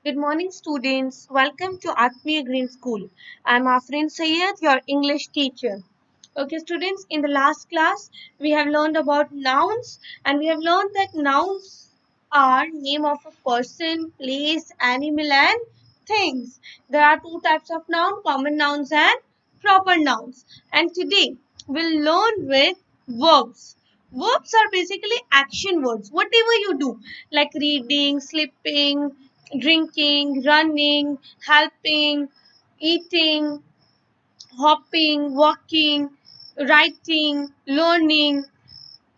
Good morning, students. Welcome to Atmiya Green School. I'm Afrin Sayed, your English teacher. Okay, students, in the last class, we have learned about nouns and we have learned that nouns are name of a person, place, animal, and things. There are two types of noun, common nouns and proper nouns. And today, we'll learn with verbs. Verbs are basically action words. Whatever you do, like reading, sleeping, drinking, running, helping, eating, hopping, walking, writing, learning,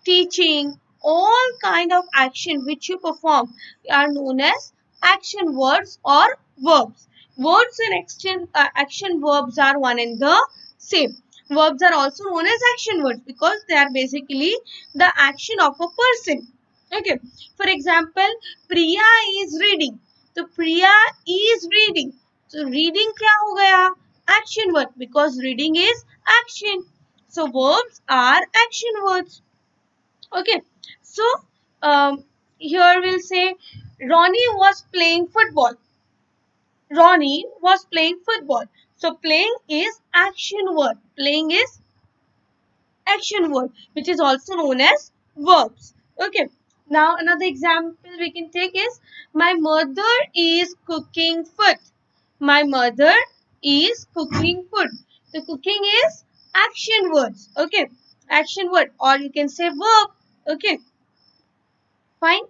teaching, all kind of action which you perform are known as action words or verbs. Words and action verbs are one and the same. Verbs are also known as action words because they are basically the action of a person. Okay. For example, Priya is reading. So Priya is reading. So reading क्या हो गया? Action word because reading is action. So verbs are action words. Okay, so here we'll say Ronnie was playing football. Ronnie was playing football. So playing is action word. Playing is action word, which is also known as verbs. Okay. Now another example we can take is my mother is cooking food. My mother is cooking food. The cooking is action words. Okay. Action word or you can say verb. Okay. Fine.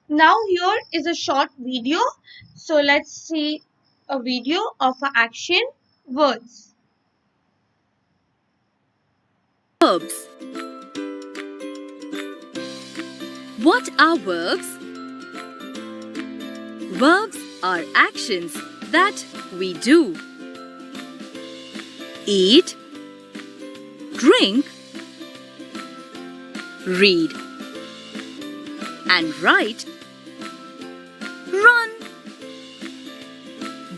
Now here is a short video. So let's see a video of action words. Verbs. What are verbs? Verbs are actions that we do. Eat, drink, read, and write, run,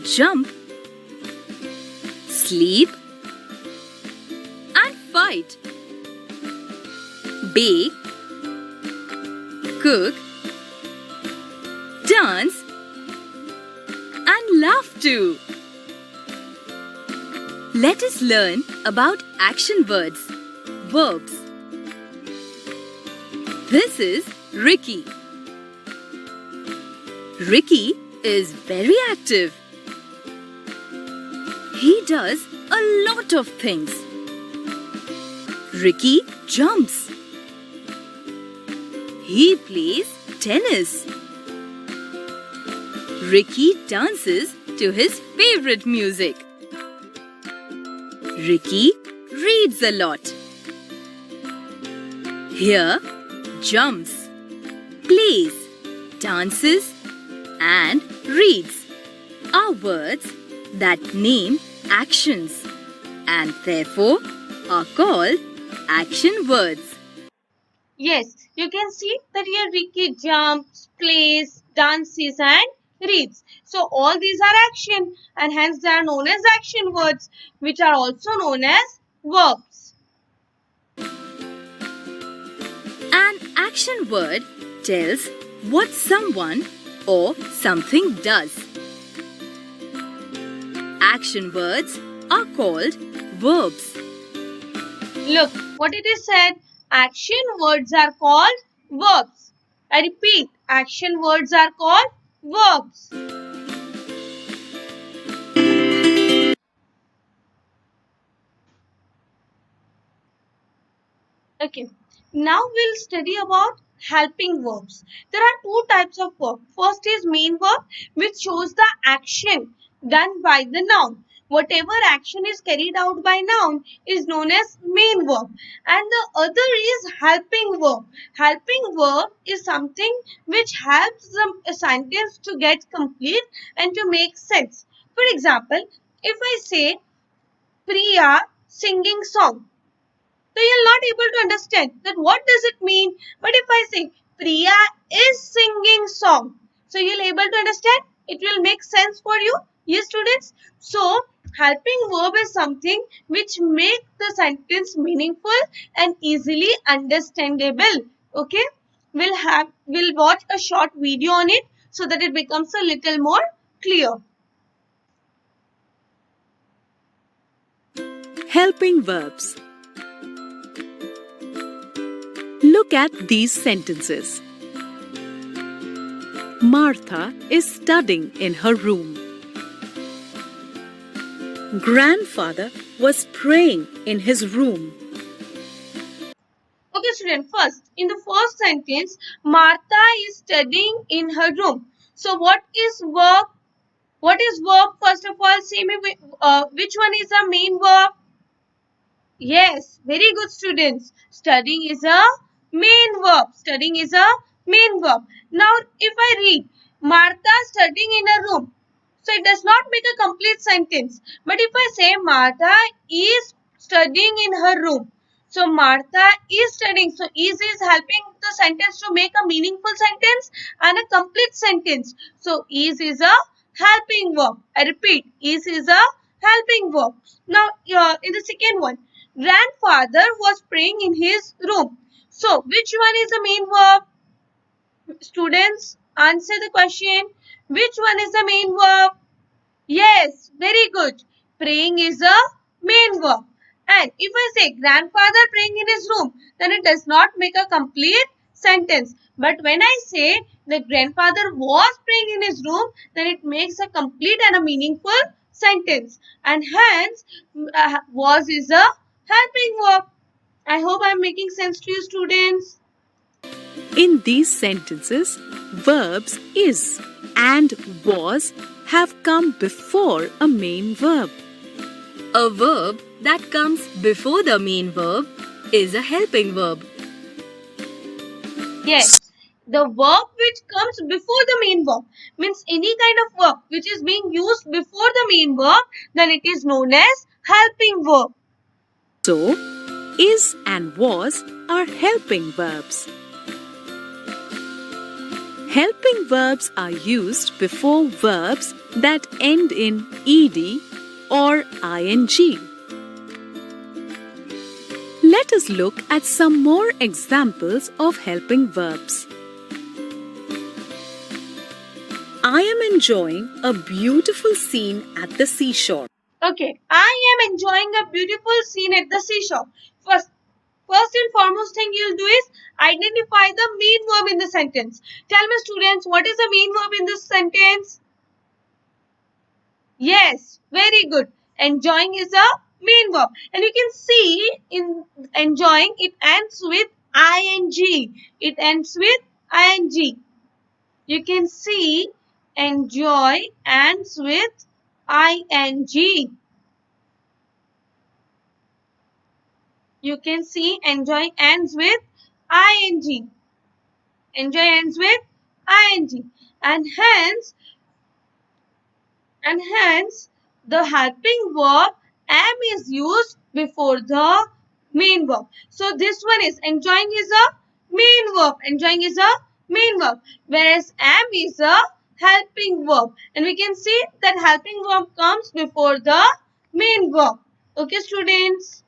jump, sleep, and fight, bake, cook, dance, and laugh too. Let us learn about action words, verbs. This is Ricky. Ricky is very active. He does a lot of things. Ricky jumps. He plays tennis. Ricky dances to his favorite music. Ricky reads a lot. Here, jumps, plays, dances, and reads are words that name actions and therefore are called action words. Yes, you can see that here Ricky jumps, plays, dances and reads. So all these are action and hence they are known as action words which are also known as verbs. An action word tells what someone or something does. Action words are called verbs. Look what it is said. Action words are called verbs. I repeat, action words are called verbs. Okay, now we'll study about helping verbs. There are two types of verb. First is main verb, which shows the action done by the noun. Whatever action is carried out by noun is known as main verb. And the other is helping verb. Helping verb is something which helps a sentence to get complete and to make sense. For example, if I say Priya singing song, so you're not able to understand that what does it mean. But if I say Priya is singing song, so you'll able to understand. It will make sense for you. Yes, students. So helping verb is something which make the sentence meaningful and easily understandable. Okay, we'll watch a short video on it so that it becomes a little more clear. Helping verbs. Look at these sentences. Martha is studying in her room. Grandfather was praying in his room. Okay, student, first, in the first sentence, Martha is studying in her room. So, what is verb? What is verb? First of all, see me, which one is the main verb? Yes, very good students. Studying is a main verb. Studying is a main verb. Now, if I read, Martha studying in a room. So, it does not make a complete sentence. But if I say Martha is studying in her room. So, Martha is studying. So, is helping the sentence to make a meaningful sentence and a complete sentence. So, is a helping verb. I repeat, is a helping verb. Now, in the second one, grandfather was praying in his room. So, which one is the main verb? Students, answer the question. Which one is the main verb? Yes, very good. Praying is a main verb. And if I say grandfather praying in his room, then it does not make a complete sentence. But when I say the grandfather was praying in his room, then it makes a complete and a meaningful sentence. And hence, was is a helping verb. I hope I am making sense to you, students. In these sentences, verbs is and was have come before a main verb. A verb that comes before the main verb is a helping verb. Yes, the verb which comes before the main verb means any kind of verb which is being used before the main verb, then it is known as helping verb. So, is and was are helping verbs. Helping verbs are used before verbs that end in ed or ing. Let us look at some more examples of helping verbs. I am enjoying a beautiful scene at the seashore. Okay, I am enjoying a beautiful scene at the seashore. First and foremost thing you'll do is identify the main verb in the sentence. Tell me, students, what is the main verb in this sentence? Yes, very good. Enjoying is a main verb. And you can see in enjoying, it ends with ing. It ends with ing. You can see enjoy ends with ing. You can see enjoy ends with ing. Enjoy ends with ing. And hence the helping verb am is used before the main verb. So this one is enjoying is a main verb. Enjoying is a main verb, whereas am is a helping verb. And we can see that helping verb comes before the main verb. Okay, students?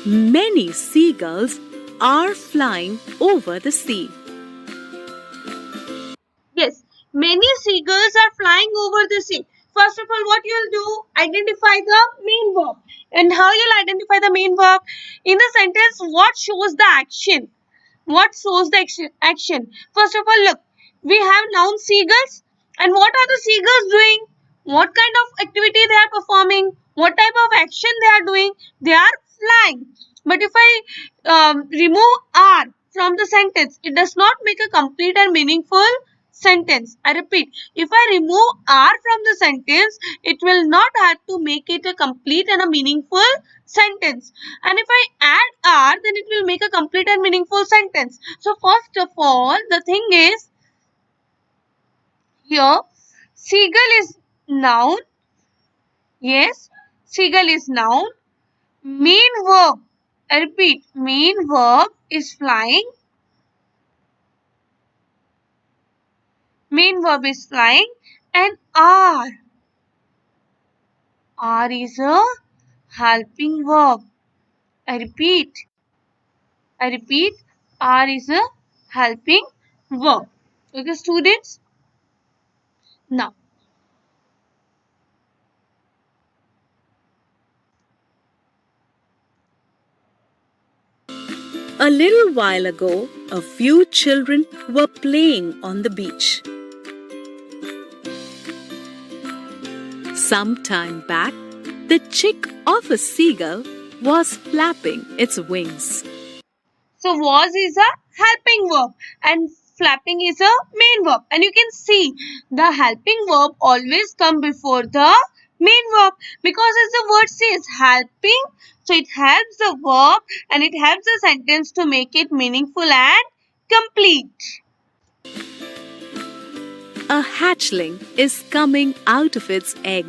Many seagulls are flying over the sea. Yes, many seagulls are flying over the sea. First of all, what you'll do, identify the main verb. And how you'll identify the main verb? In the sentence, what shows the action? What shows the action? First of all, look, we have noun seagulls. And what are the seagulls doing? What kind of activity they are performing? What type of action they are doing? They are flying. But if I remove are from the sentence, it does not make a complete and meaningful sentence. I repeat, if I remove are from the sentence, it will not have to make it a complete and a meaningful sentence. And if I add are, then it will make a complete and meaningful sentence. So first of all, the thing is here, seagull is noun. Yes, seagull is noun. Main verb, I repeat, main verb is flying. Main verb is flying. And are is a helping verb. I repeat, I repeat, are is a helping verb. Okay, students? Now, A little while ago, a few children were playing on the beach. Some time back, the chick of a seagull was flapping its wings. so was is a helping verb and flapping is a main verb. And you can see the helping verb always come before the main verb because as the word says helping, so it helps the verb and it helps the sentence to make it meaningful and complete. A hatchling is coming out of its egg.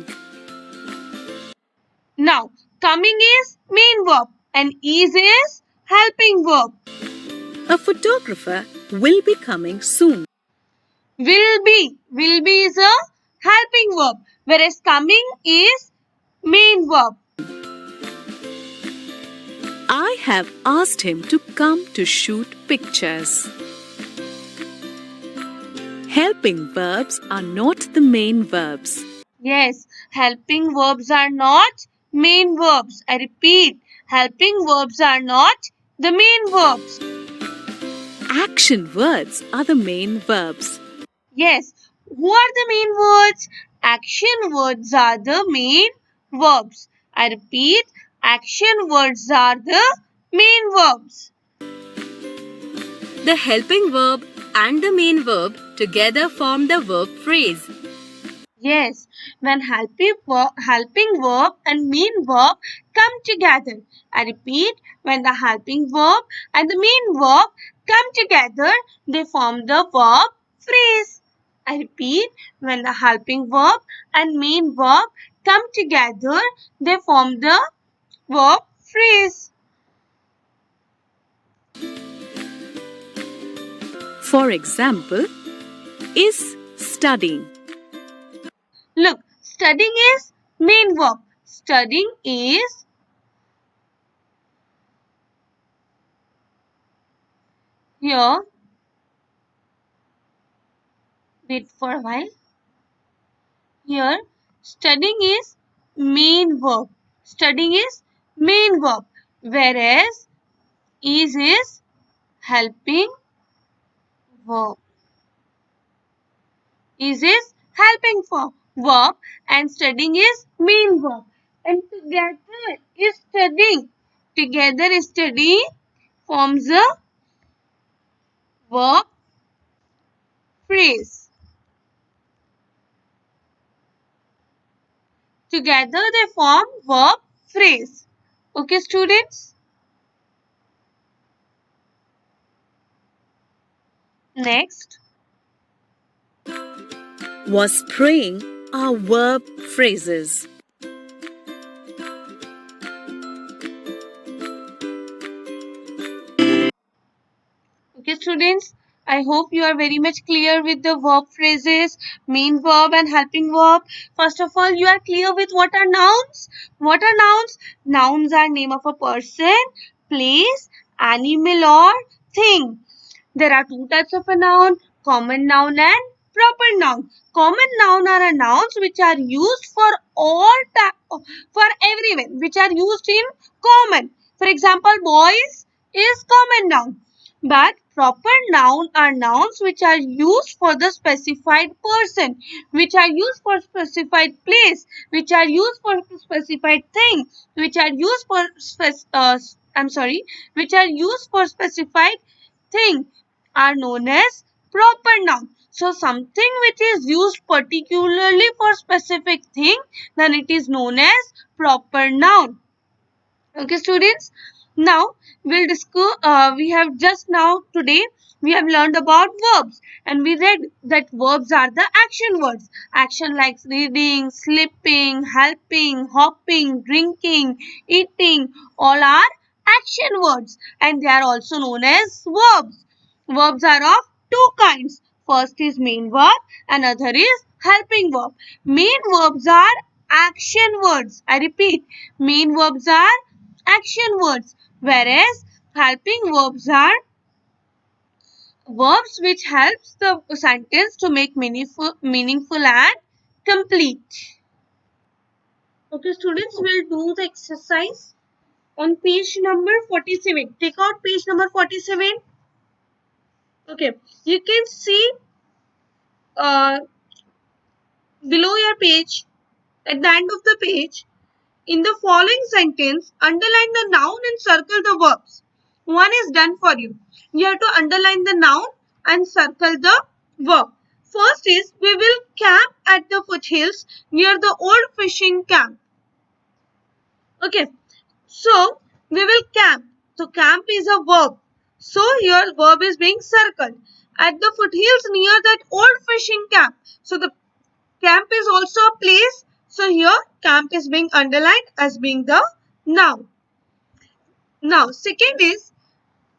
Now, coming is main verb and is helping verb. A photographer will be coming soon. Will be is a helping verb whereas coming is main verb. I have asked him to come to shoot pictures. Helping verbs are not the main verbs. Yes, helping verbs are not main verbs. I repeat, helping verbs are not the main verbs. Action words are the main verbs. Yes, who are the main words? Action words are the main verbs. I repeat, action words are the main verbs. The helping verb and the main verb together form the verb phrase. Yes, when helping verb and main verb come together. I repeat, when the helping verb and the main verb come together, they form the verb phrase. I repeat, when the helping verb and main verb come together, they form the verb phrase. For example, is studying. Look, studying is main verb. Studying is here. Wait for a while. Here, studying is main verb. Studying is main verb. Whereas is helping verb. Is helping for verb and studying is main verb. And together is studying. Together is studying forms a verb phrase. Together they form verb phrase. Okay, students? Next. Was praying are verb phrases. Okay, students, I hope you are very much clear with the verb phrases, main verb and helping verb. First of all, you are clear with what are nouns? What are nouns? Nouns are name of a person, place, animal or thing. There are two types of a noun, common noun and proper noun. Common noun are nouns which are used for for everyone, which are used in common. For example, boys is common noun. But proper noun are nouns which are used for the specified person, which are used for specified place, which are used for specified thing, which are used for which are used for specified thing are known as proper noun. So something which is used particularly for specific thing, then it is known as proper noun. Okay, students. Now we'll discuss. We have just now today we have learned about verbs, and we read that verbs are the action words. Action like reading, sleeping, helping, hopping, drinking, eating, all are action words, and they are also known as verbs. Verbs are of two kinds. First is main verb, another is helping verb. Main verbs are action words. I repeat, main verbs are action words, whereas Helping verbs are verbs which helps the sentence to make meaningful and complete. Okay, students, will do the exercise on page number 47. Take out page number 47. Okay, you can see uh, below your page, at the end of the page, in the following sentence, underline the noun and circle the verbs. One is done for you. You have to underline the noun and circle the verb. First is, we will camp at the foothills near the old fishing camp. Okay, so we will camp. So camp is a verb. So here verb is being circled. At the foothills near that old fishing camp. So the camp is also a place. So here camp is being underlined as being the noun. Now second is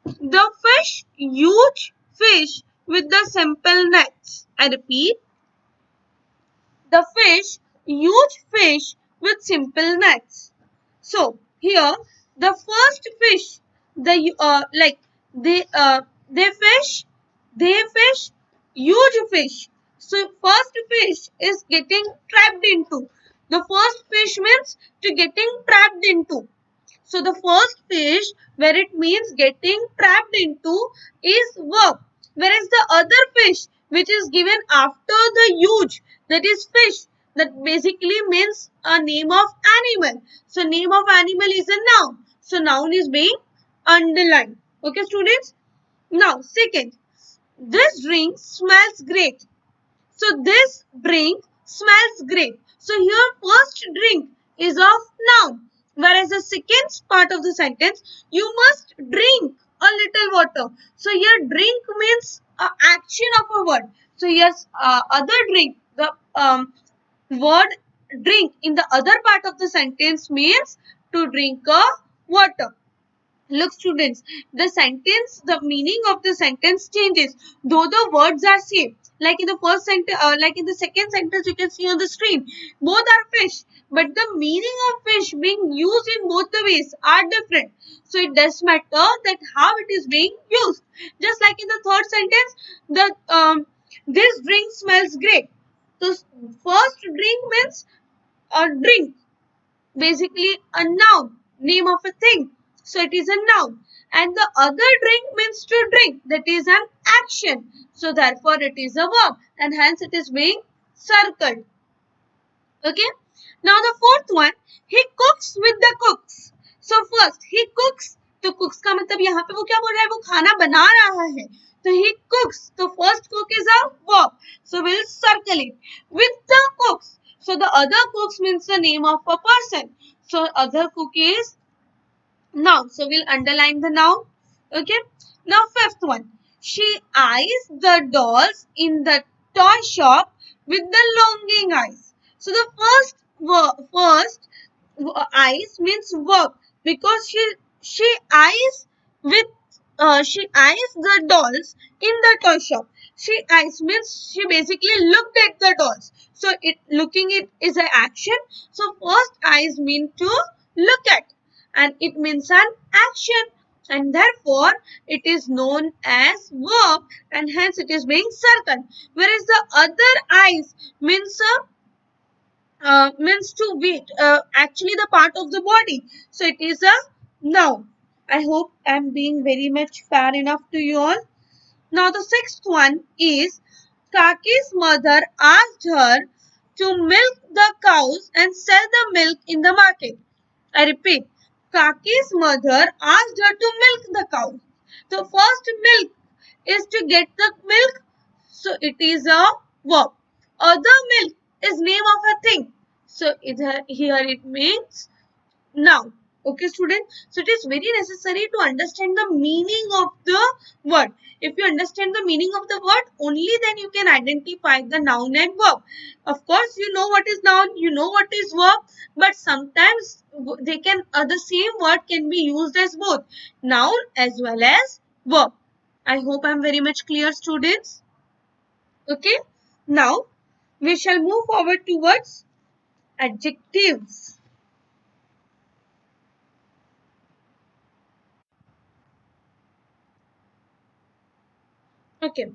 the fish, huge fish with the simple nets. I repeat, the fish, huge fish with simple nets. So here the first fish, the they fish huge fish. So first fish is getting trapped into. The first fish means to getting trapped into. So the first fish where it means getting trapped into is verb. Whereas the other fish which is given after the huge, that is fish, that basically means a name of animal. So name of animal is a noun. So noun is being underlined. Okay students. Now second, this drink smells great. So this drink smells great. So here first drink is of noun. Whereas the second part of the sentence, you must drink a little water. So here drink means action of a word. So yes, other drink, the word drink in the other part of the sentence means to drink a water. Look students, the meaning of the sentence changes though the words are same. Like in the first sentence, like in the second sentence you can see on the screen, both are fish, but the meaning of fish being used in both the ways are different. So it does matter that how it is being used. Just like in the third sentence, this drink smells great. So first drink means a drink, basically a noun, name of a thing. So it is a noun. And the other drink means to drink, that is an action. So therefore it is a verb and hence it is being circled. Okay. Now the fourth one, he cooks with the cooks. So first he cooks. तो cooks का मतलब यहाँ पे वो क्या बोल रहा है, वो खाना बना रहा है. So he cooks. So first cook is a verb. So we'll circle it. With the cooks. So the other cooks means the name of a person. So other cook is noun. So we'll underline the noun. Okay. Now fifth one. She eyes the dolls in the toy shop with the longing eyes. So the first eyes means verb because she eyes with she eyes the dolls in the toy shop. She eyes means she basically looked at the dolls. So it looking it is an action. So first eyes mean to look at and it means an action and therefore it is known as verb and hence it is being circled. Whereas the other eyes means to be actually the part of the body. So it is a noun. I hope I am being very much fair enough to you all. Now the sixth one is Kaki's mother asked her to milk the cows and sell the milk in the market. I repeat, Kaki's mother asked her to milk the cows. The first milk is to get the milk, so it is a verb. Other milk is name of a thing, so here it means noun. Okay student, so it is very necessary to understand the meaning of the word. If you understand the meaning of the word, only then you can identify the noun and verb. Of course you know what is noun, you know what is verb, but sometimes they can the same word can be used as both noun as well as verb. I hope I am very much clear students. Okay, now we shall move forward towards adjectives. Okay,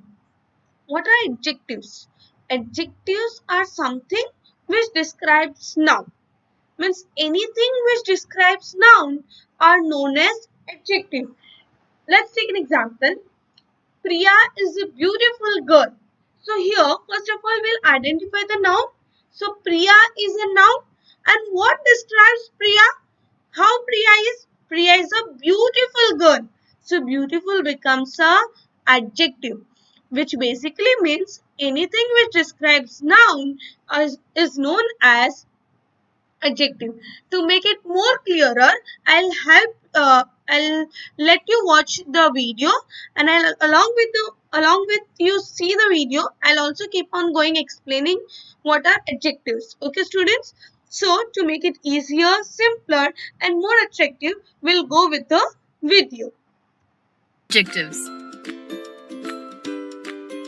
what are adjectives? Adjectives are something which describes noun. Means anything which describes noun are known as adjective. Let's take an example. Priya is a beautiful girl. So here, first of all, we'll identify the noun. So Priya is a noun. And what describes Priya? How Priya is? Priya is a beautiful girl. So beautiful becomes a adjective, which basically means anything which describes noun is known as adjective. To make it more clearer, I'll let you watch the video, and I'll along with you see the video, I'll also keep on going explaining what are adjectives. Okay, students. So to make it easier, simpler, and more attractive, we'll go with the video. Adjectives.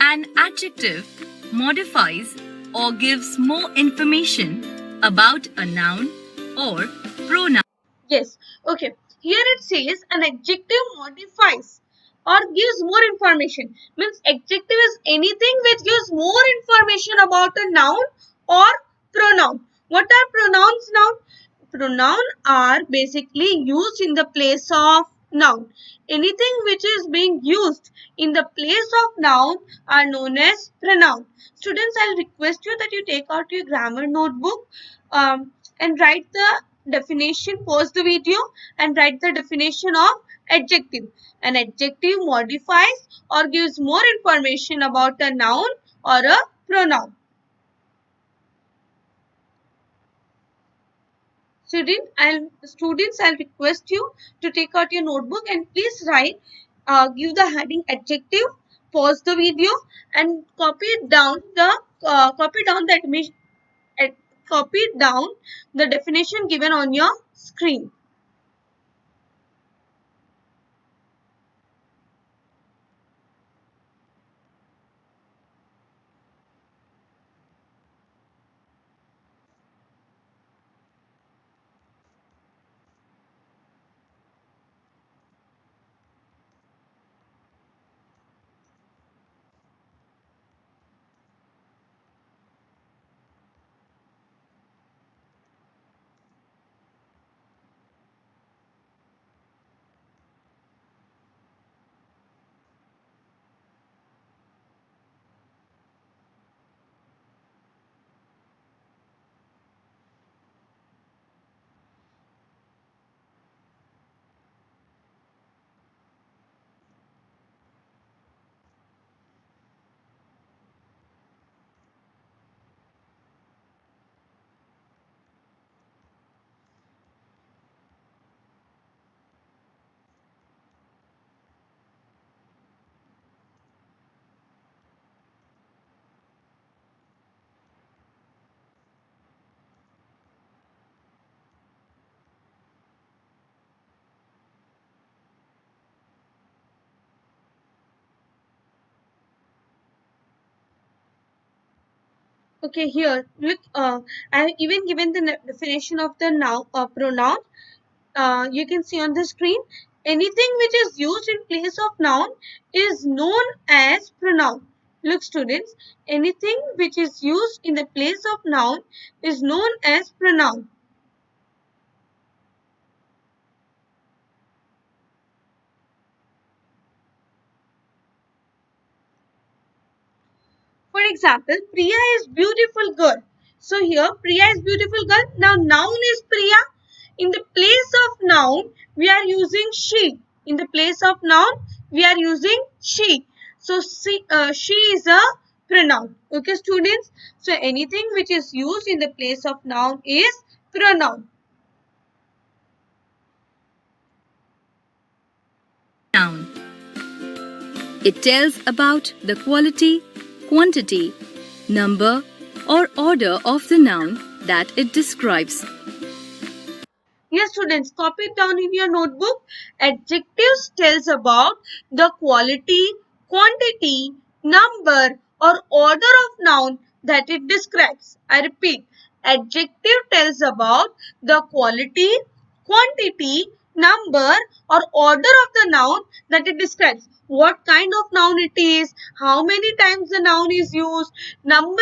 An adjective modifies or gives more information about a noun or pronoun. Yes. Okay. Here it says an adjective modifies or gives more information. Means adjective is anything which gives more information about a noun or pronoun. What are pronouns now? Pronoun are basically used in the place of noun. Anything which is being used in the place of noun are known as pronoun. Students, I'll request you that you take out your grammar notebook and write the definition, pause the video and write the definition of adjective. An adjective modifies or gives more information about a noun or a pronoun. Students, I'll request you to take out your notebook and please write, give the heading adjective, pause the video, and copy down uh, copy down the definition given on your screen. Okay, here look. I have even given the definition of the noun pronoun. You can see on the screen. Anything which is used in place of noun is known as pronoun. Look, students. Anything which is used in the place of noun is known as pronoun. For example, Priya is beautiful girl. So here Priya is beautiful girl. Now noun is Priya. In the place of noun, we are using she. In the place of noun, we are using she. So she is a pronoun. Okay, students. So anything which is used in the place of noun is pronoun. Noun. It tells about the quality, quantity, number, or order of the noun that it describes. Yes, students, copy it down in your notebook. Adjectives tells about the quality, quantity, number or order of noun that it describes. I repeat, adjective tells about the quality, quantity, number or order of the noun that it describes. What kind of noun it is, how many times the noun is used, number,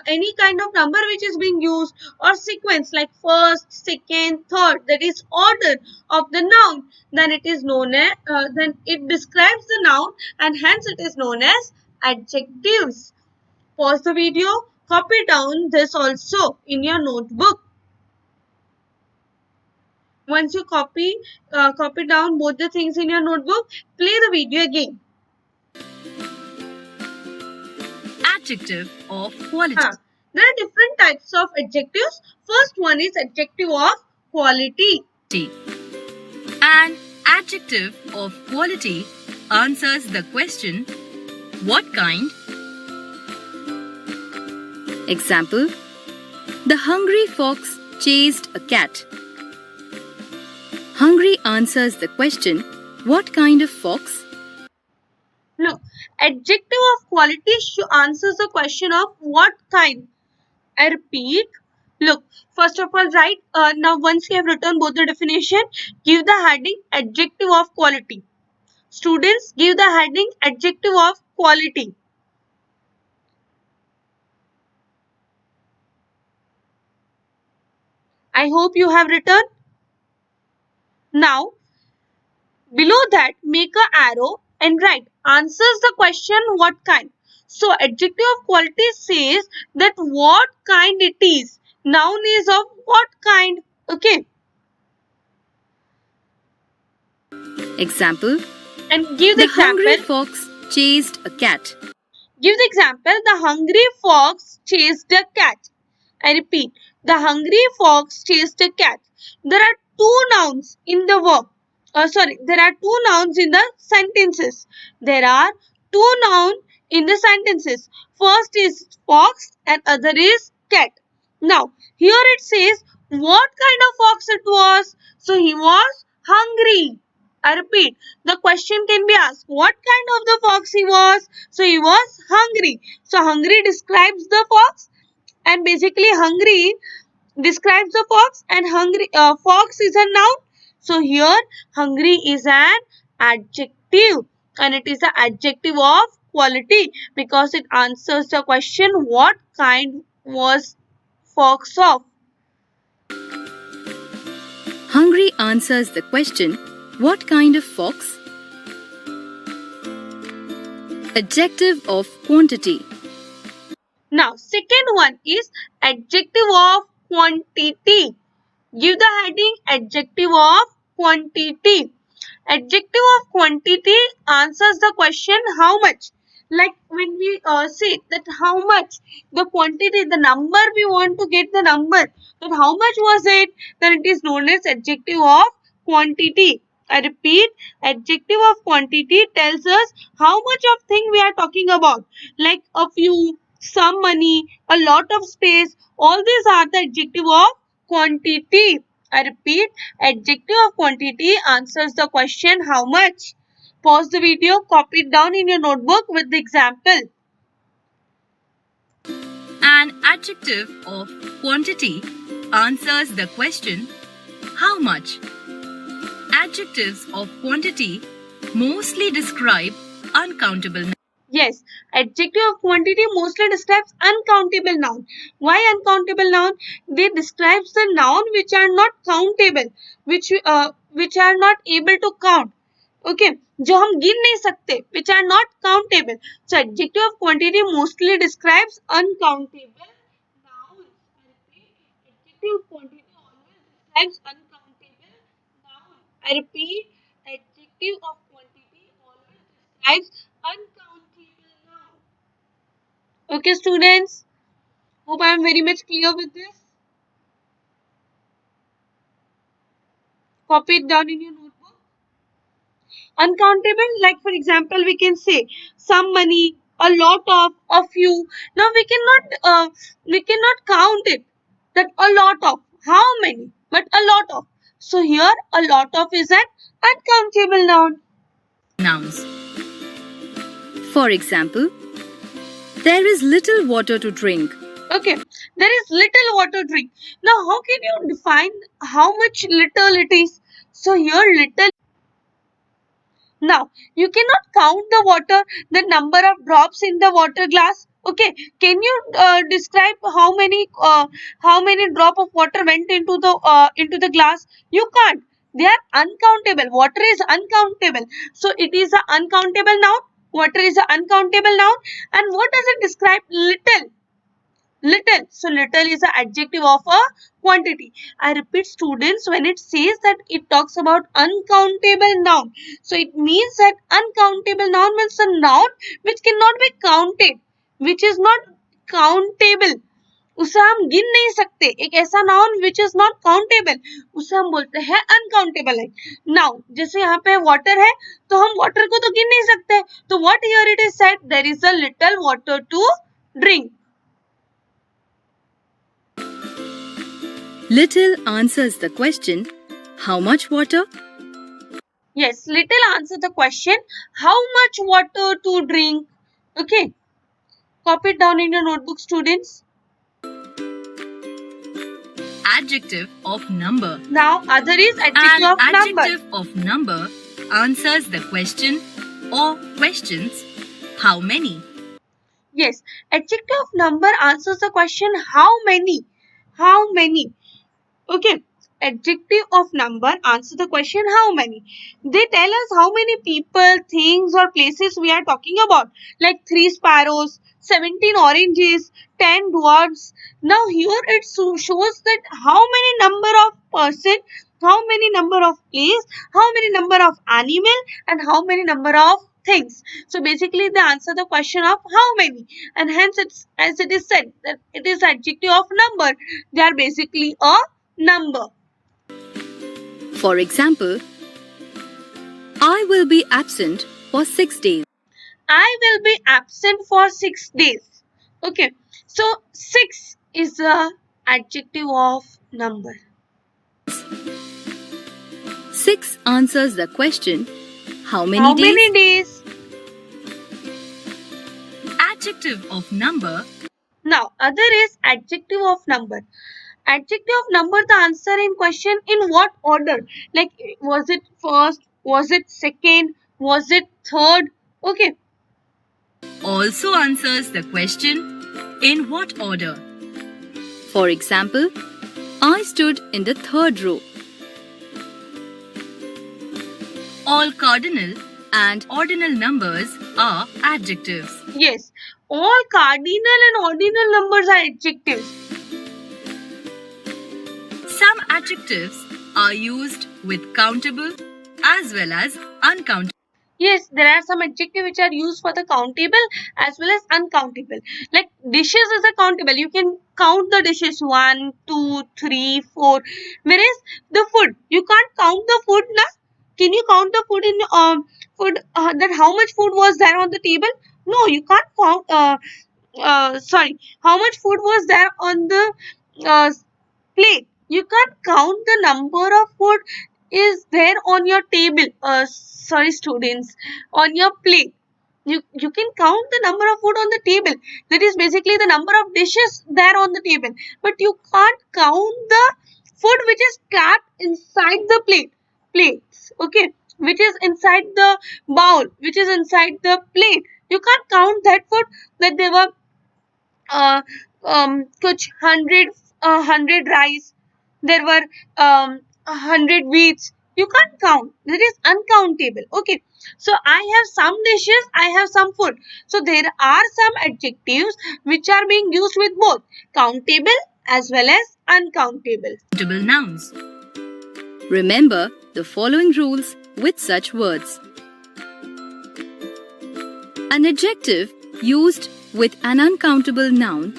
any kind of number which is being used, or sequence like first, second, third, that is order of the noun, then it is known as, then it describes the noun and hence it is known as adjectives. Pause the video, copy down this also in your notebook. Once you copy down both the things in your notebook, play the video again. Adjective of quality. There are different types of adjectives. First one is adjective of quality. An adjective of quality answers the question, what kind? Example, the hungry fox chased a cat. Hungry answers the question, what kind of fox? Look, adjective of quality answers the question of what kind. I repeat. Look, first of all, write. Now, once you have written both the definition, give the heading adjective of quality. Students, give the heading adjective of quality. I hope you have written. Now, below that, make an arrow and write answers the question what kind. So, adjective of quality says that what kind it is. Noun is of what kind. Okay. Example, And give the example. hungry fox chased a cat. Give the example. The hungry fox chased a cat. I repeat. The hungry fox chased a cat. There are two nouns in the verb. There are two nouns in the sentences. There are two nouns in the sentences. First is fox and other is cat. Now, here it says what kind of fox it was. So, he was hungry. I repeat, the question can be asked, what kind of the fox he was? So, he was hungry. So, hungry describes the fox and basically hungry describes the fox and fox is a noun. So, here hungry is an adjective and it is the adjective of quality because it answers the question what kind was fox of. Hungry answers the question, what kind of fox? Adjective of quantity. Now, second one is adjective of quantity. Give the heading adjective of quantity. Adjective of quantity answers the question how much. Like when we say that how much, the quantity, the number, we want to get the number, that how much was it, then it is known as adjective of quantity. I repeat, adjective of quantity tells us how much of thing we are talking about. Like a few, some money, a lot of space, all these are the adjective of quantity. I repeat, adjective of quantity answers the question how much. Pause the video, copy it down in your notebook with the example. An adjective of quantity answers the question, how much? Adjectives of quantity mostly describe uncountable. Yes, adjective of quantity mostly describes uncountable noun. Why uncountable noun? They describes the noun which are not countable, which are not able to count. Okay, जो हम गिन नहीं सकते, which are not countable. So adjective of quantity mostly describes uncountable nouns. Adjective of quantity always describes uncountable noun. I repeat, adjective of quantity always describes uncountable noun. Okay, students. Hope I am very much clear with this. Copy it down in your notebook. Uncountable, like for example, we can say some money, a lot of, a few. Now we cannot count it. That a lot of, how many? But a lot of. So here a lot of is an uncountable noun. Nouns. For example, there is little water to drink. Okay, there is little water drink. Now how can you define how much little it is? So here little. Now, you cannot count the water, the number of drops in the water glass. Okay, can you describe how many drop of water went into the glass? You can't. They are uncountable. Water is uncountable. So it is an uncountable noun. Water is an uncountable noun. And what does it describe? Little. Little. So little is an adjective of a quantity. I repeat, students, when it says that it talks about uncountable noun, so it means that uncountable noun means a noun which cannot be counted, which is not countable. उसे हम गिन नहीं सकते. एक ऐसा noun which is not countable, उसे हम बोलते हैं अनकाउंटेबल है. नाउ जैसे यहाँ पे वाटर है, तो हम वाटर को तो गिन नहीं सकते. तो what here it is said, there is a little water to drink. Little answers the question, how much water? Yes, little answer the question, how much water to drink? Okay, copy it down in your notebook, students. Adjective of number. Now, other is adjective An of number. adjective of number answers the question or questions, how many? Yes, adjective of number answers the question, how many? How many? Okay, adjective of number answer the question, how many? They tell us how many people, things or places we are talking about, like 3 sparrows, 17 oranges, 10 dwarfs. Now here it shows that how many number of person, how many number of place, how many number of animal, and how many number of things. So basically they answer the question of how many, and hence it's, as it is said, that it is adjective of number. They are basically a number. For example, I will be absent for 6 days. I will be absent for 6 days. Okay, so 6 is the adjective of number. 6 answers the question, how many How days? many days? Adjective of number. Now, other is adjective of number. Adjective of number, the answer in question, in what order? Like, was it first? Was it second? Was it third? Okay. Also answers the question, in what order? For example, I stood in the 3rd row. All cardinal and ordinal numbers are adjectives. Yes. All cardinal and ordinal numbers are adjectives. Some adjectives are used with countable as well as uncountable. Yes, there are some adjectives which are used for the countable as well as uncountable. Like dishes is a countable. You can count the dishes 1, 2, 3, 4. Whereas the food, you can't count the food, na? Can you count the food in food that how much food was there on the table? No, you can't count. Sorry, how much food was there on the uh, plate? You can't count the number of food is there on your table. Sorry, students, on your plate. You can count the number of food on the table. That is basically the number of dishes there on the table. But you can't count the food which is trapped inside the plates. Okay, which is inside the bowl, which is inside the plate. You can't count that food, that there were कुछ 100 rice, there were 100 wheats. You can't count. That is uncountable. Okay, so I have some dishes, I have some food. So there are some adjectives which are being used with both countable as well as uncountable. Countable nouns. Remember the following rules with such words. An adjective used with an uncountable noun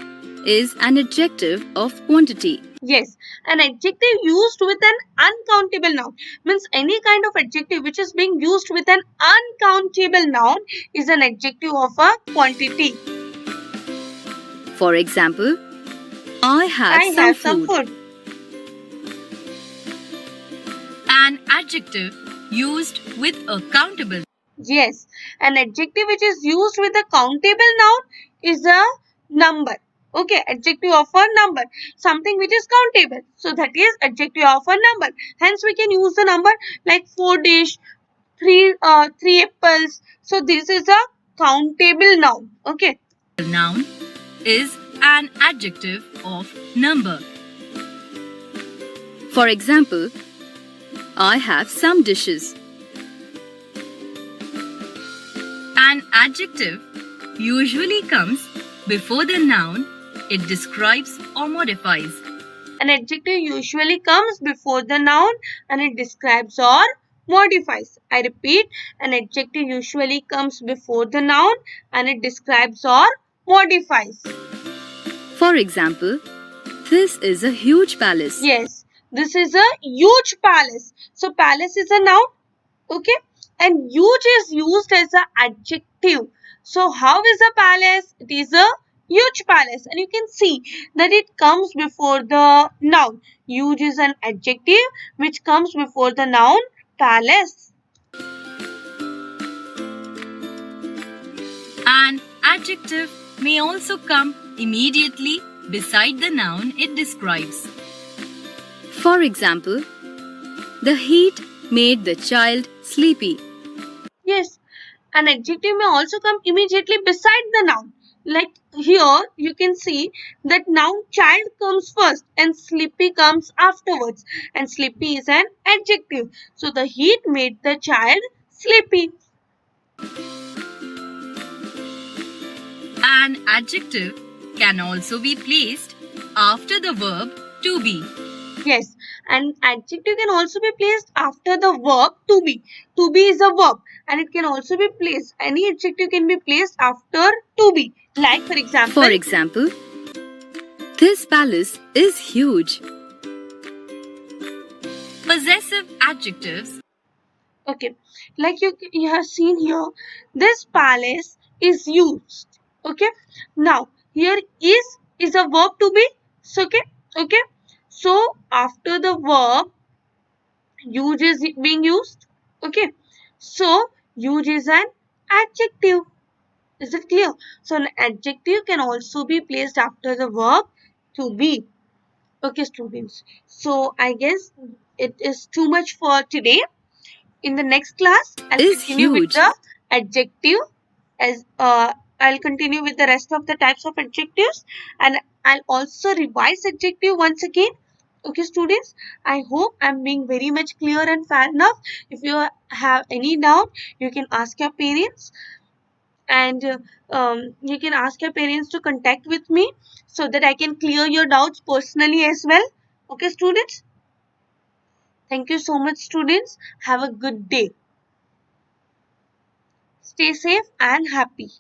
is an adjective of quantity. Yes, an adjective used with an uncountable noun means any kind of adjective which is being used with an uncountable noun is an adjective of a quantity. For example, I have some food. An adjective used with a countable. Yes, an adjective which is used with a countable noun is a number. Okay, adjective of a number, something which is countable. So that is adjective of a number. Hence we can use the number like 4 dish, 3 apples. So this is a countable noun. Okay. Noun is an adjective of number. For example, I have some dishes. An adjective usually comes before the noun it describes or modifies. An adjective usually comes before the noun and it describes or modifies. I repeat, an adjective usually comes before the noun and it describes or modifies. For example, this is a huge palace. Yes, this is a huge palace. So palace is a noun, okay, and huge is used as an adjective. So how is a palace? It is a huge palace, and you can see that it comes before the noun. Huge is an adjective which comes before the noun palace. An adjective may also come immediately beside the noun it describes. For example, the heat made the child sleepy. Yes, an adjective may also come immediately beside the noun. Like here, you can see that noun child comes first and sleepy comes afterwards. And sleepy is an adjective. So the heat made the child sleepy. An adjective can also be placed after the verb to be. Yes, an adjective can also be placed after the verb to be. To be is a verb and it can also be placed. Any adjective can be placed after to be. Like For example, this palace is huge. Possessive adjectives. okay, like you have seen here, this palace is used. Okay, now here is a verb to be. So, okay. So after the verb, use is being used. Okay, so use is an adjective. Is it clear? So an adjective can also be placed after the verb to be. Okay, students. So I guess it is too much for today. In the next class, I'll Is continue with huge. the adjective as I'll continue with the rest of the types of adjectives and I'll also revise adjective once again. Okay, students, I hope I'm being very much clear and fair enough. If you have any doubt, you can ask your parents and you can ask your parents to contact with me so that I can clear your doubts personally as well. Okay, students. Thank you so much, students. Have a good day. Stay safe and happy.